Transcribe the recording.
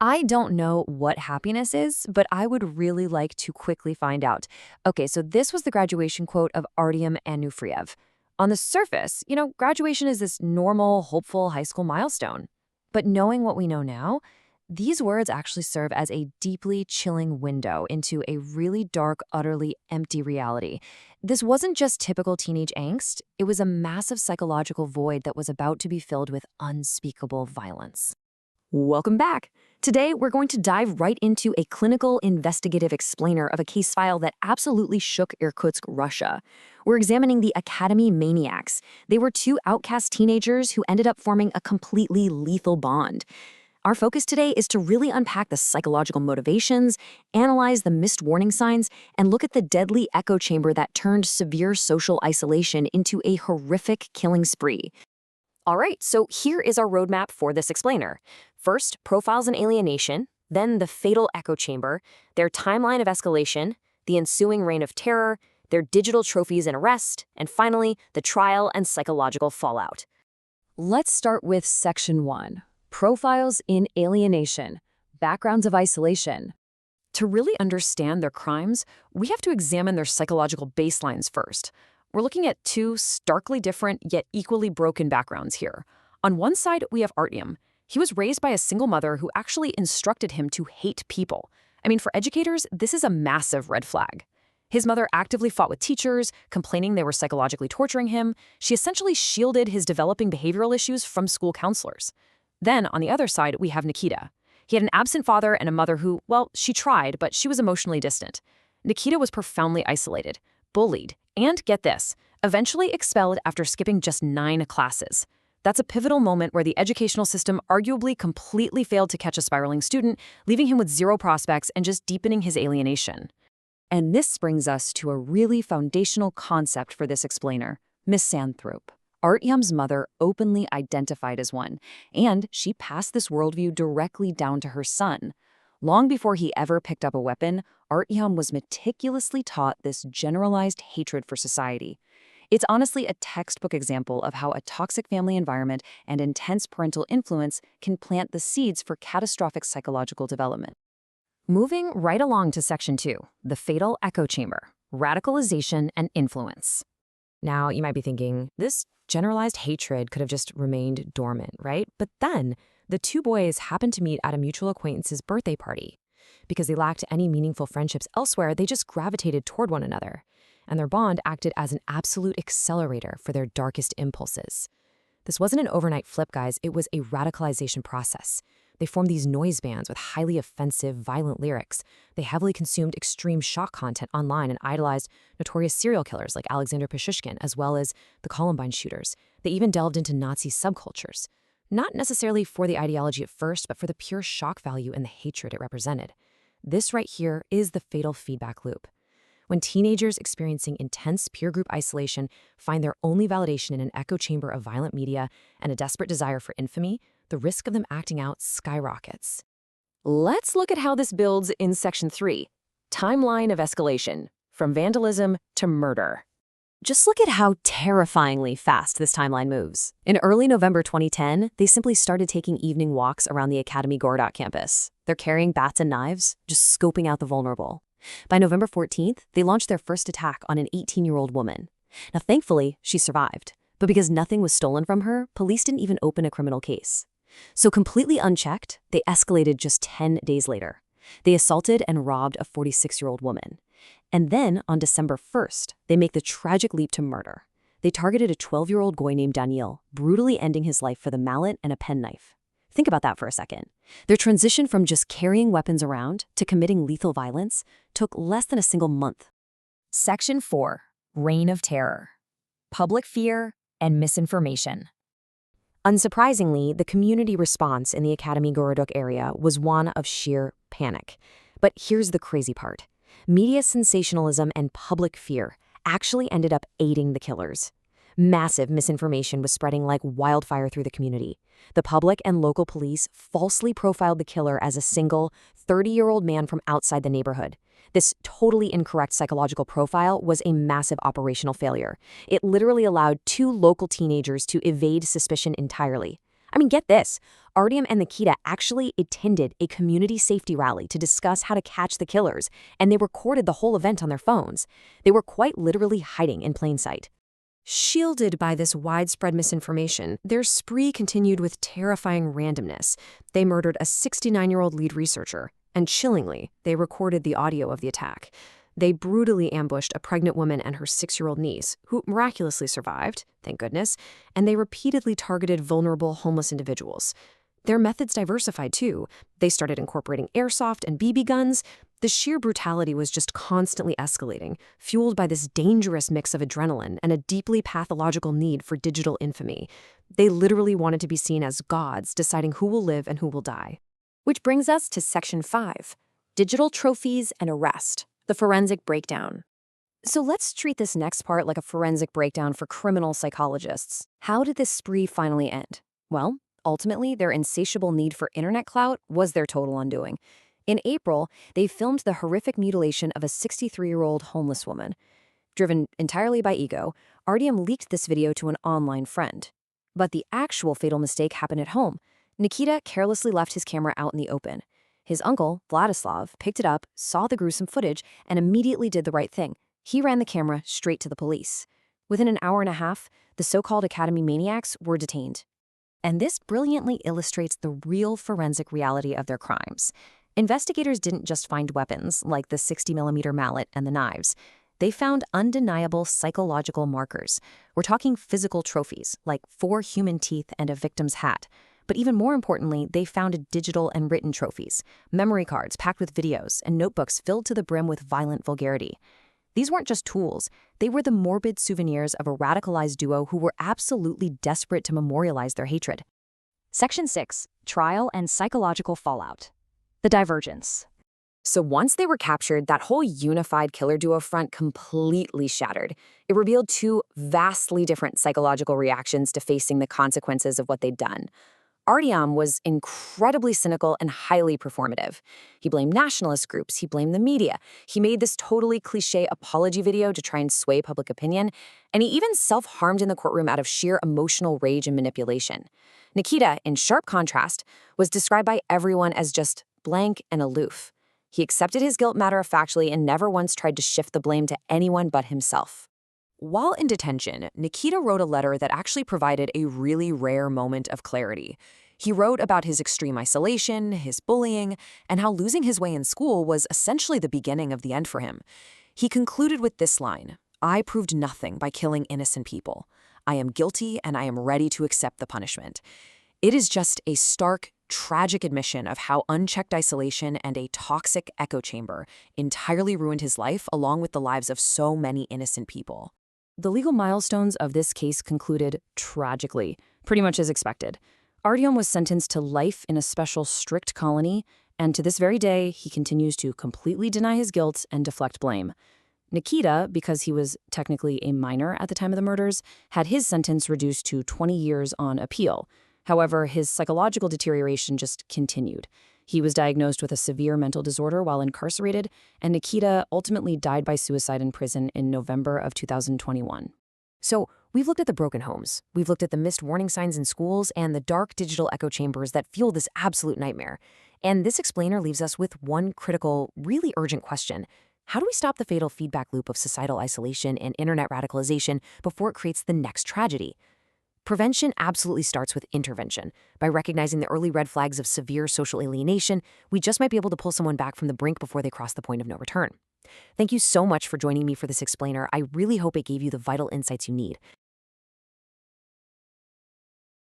I don't know what happiness is, but I would really like to quickly find out. Okay, so this was the graduation quote of Artyom Anufriev. On the surface, graduation is this normal, hopeful high school milestone. But knowing what we know now, these words actually serve as a deeply chilling window into a really dark, utterly empty reality. This wasn't just typical teenage angst, it was a massive psychological void that was about to be filled with unspeakable violence. Welcome back. Today, we're going to dive right into a clinical investigative explainer of a case file that absolutely shook Irkutsk, Russia. We're examining the Academy Maniacs. They were two outcast teenagers who ended up forming a completely lethal bond. Our focus today is to really unpack the psychological motivations, analyze the missed warning signs, and look at the deadly echo chamber that turned severe social isolation into a horrific killing spree. All right, so here is our roadmap for this explainer. First, profiles and alienation, then the fatal echo chamber, their timeline of escalation, the ensuing reign of terror, their digital trophies and arrest, and finally, the trial and psychological fallout. Let's start with Section 1, Profiles in Alienation, Backgrounds of Isolation. To really understand their crimes, we have to examine their psychological baselines first. We're looking at two starkly different yet equally broken backgrounds here. On one side, we have Artyom. He was raised by a single mother who actually instructed him to hate people. I mean, for educators, this is a massive red flag. His mother actively fought with teachers, complaining they were psychologically torturing him. She essentially shielded his developing behavioral issues from school counselors. Then, on the other side, we have Nikita. He had an absent father and a mother who, well, she tried, but she was emotionally distant. Nikita was profoundly isolated, bullied, and get this, eventually expelled after skipping just 9 classes. That's a pivotal moment where the educational system arguably completely failed to catch a spiraling student, leaving him with zero prospects and just deepening his alienation. And this brings us to a really foundational concept for this explainer, misanthrope. Artyom's mother openly identified as one, and she passed this worldview directly down to her son. Long before he ever picked up a weapon, Artyom was meticulously taught this generalized hatred for society. It's honestly a textbook example of how a toxic family environment and intense parental influence can plant the seeds for catastrophic psychological development. Moving right along to Section 2, the fatal echo chamber, radicalization and influence. Now, you might be thinking, this generalized hatred could have just remained dormant, right? But then, the two boys happened to meet at a mutual acquaintance's birthday party. Because they lacked any meaningful friendships elsewhere, they just gravitated toward one another. And their bond acted as an absolute accelerator for their darkest impulses. This wasn't an overnight flip, guys. It was a radicalization process. They formed these noise bands with highly offensive, violent lyrics. They heavily consumed extreme shock content online and idolized notorious serial killers like Alexander Pichushkin, as well as the Columbine shooters. They even delved into Nazi subcultures. Not necessarily for the ideology at first, but for the pure shock value and the hatred it represented. This right here is the fatal feedback loop. When teenagers experiencing intense peer group isolation find their only validation in an echo chamber of violent media and a desperate desire for infamy, the risk of them acting out skyrockets. Let's look at how this builds in Section 3, Timeline of Escalation, from vandalism to murder. Just look at how terrifyingly fast this timeline moves. In early November 2010, they simply started taking evening walks around the Academy Gorodok campus. They're carrying bats and knives, just scoping out the vulnerable. By November 14th, they launched their first attack on an 18-year-old woman. Now, thankfully, she survived. But because nothing was stolen from her, police didn't even open a criminal case. So completely unchecked, they escalated just 10 days later. They assaulted and robbed a 46-year-old woman. And then, on December 1st, they make the tragic leap to murder. They targeted a 12-year-old boy named Daniil, brutally ending his life with a mallet and a penknife. Think about that for a second. Their transition from just carrying weapons around to committing lethal violence took less than a single month. Section 4, Reign of Terror. Public fear and misinformation. Unsurprisingly, the community response in the Academy Gorodok area was one of sheer panic. But here's the crazy part. Media sensationalism and public fear actually ended up aiding the killers. Massive misinformation was spreading like wildfire through the community. The public and local police falsely profiled the killer as a single 30-year-old man from outside the neighborhood. This totally incorrect psychological profile was a massive operational failure. It literally allowed 2 local teenagers to evade suspicion entirely. I mean, get this. Artyom and Nikita actually attended a community safety rally to discuss how to catch the killers, and they recorded the whole event on their phones. They were quite literally hiding in plain sight. Shielded by this widespread misinformation, their spree continued with terrifying randomness. They murdered a 69-year-old lead researcher, and chillingly, they recorded the audio of the attack. They brutally ambushed a pregnant woman and her 6-year-old niece, who miraculously survived, thank goodness, and they repeatedly targeted vulnerable homeless individuals. Their methods diversified, too. They started incorporating airsoft and BB guns. The sheer brutality was just constantly escalating, fueled by this dangerous mix of adrenaline and a deeply pathological need for digital infamy. They literally wanted to be seen as gods, deciding who will live and who will die. Which brings us to Section 5, Digital Trophies and Arrest, the Forensic Breakdown. So let's treat this next part like a forensic breakdown for criminal psychologists. How did this spree finally end? Well, ultimately, their insatiable need for internet clout was their total undoing. In April, they filmed the horrific mutilation of a 63-year-old homeless woman. Driven entirely by ego, Artyom leaked this video to an online friend. But the actual fatal mistake happened at home. Nikita carelessly left his camera out in the open. His uncle, Vladislav, picked it up, saw the gruesome footage, and immediately did the right thing. He ran the camera straight to the police. Within an hour and a half, the so-called Academy maniacs were detained. And this brilliantly illustrates the real forensic reality of their crimes. Investigators didn't just find weapons, like the 60mm mallet and the knives. They found undeniable psychological markers. We're talking physical trophies, like 4 human teeth and a victim's hat. But even more importantly, they found digital and written trophies, memory cards packed with videos, and notebooks filled to the brim with violent vulgarity. These weren't just tools. They were the morbid souvenirs of a radicalized duo who were absolutely desperate to memorialize their hatred. Section 6, Trial and Psychological Fallout. The Divergence. So once they were captured, that whole unified killer duo front completely shattered. It revealed 2 vastly different psychological reactions to facing the consequences of what they'd done. Artyom was incredibly cynical and highly performative. He blamed nationalist groups, he blamed the media, he made this totally cliché apology video to try and sway public opinion, and he even self-harmed in the courtroom out of sheer emotional rage and manipulation. Nikita, in sharp contrast, was described by everyone as just blank and aloof. He accepted his guilt matter-of-factly and never once tried to shift the blame to anyone but himself. While in detention, Nikita wrote a letter that actually provided a really rare moment of clarity. He wrote about his extreme isolation, his bullying, and how losing his way in school was essentially the beginning of the end for him. He concluded with this line, "I proved nothing by killing innocent people. I am guilty and I am ready to accept the punishment." It is just a stark, tragic admission of how unchecked isolation and a toxic echo chamber entirely ruined his life along with the lives of so many innocent people. The legal milestones of this case concluded tragically, pretty much as expected. Artyom was sentenced to life in a special strict colony, and to this very day, he continues to completely deny his guilt and deflect blame. Nikita, because he was technically a minor at the time of the murders, had his sentence reduced to 20 years on appeal. However, his psychological deterioration just continued. He was diagnosed with a severe mental disorder while incarcerated, and Nikita ultimately died by suicide in prison in November of 2021. So, we've looked at the broken homes, we've looked at the missed warning signs in schools, and the dark digital echo chambers that fuel this absolute nightmare. And this explainer leaves us with one critical, really urgent question. How do we stop the fatal feedback loop of societal isolation and internet radicalization before it creates the next tragedy? Prevention absolutely starts with intervention. By recognizing the early red flags of severe social alienation, we just might be able to pull someone back from the brink before they cross the point of no return. Thank you so much for joining me for this explainer. I really hope it gave you the vital insights you need.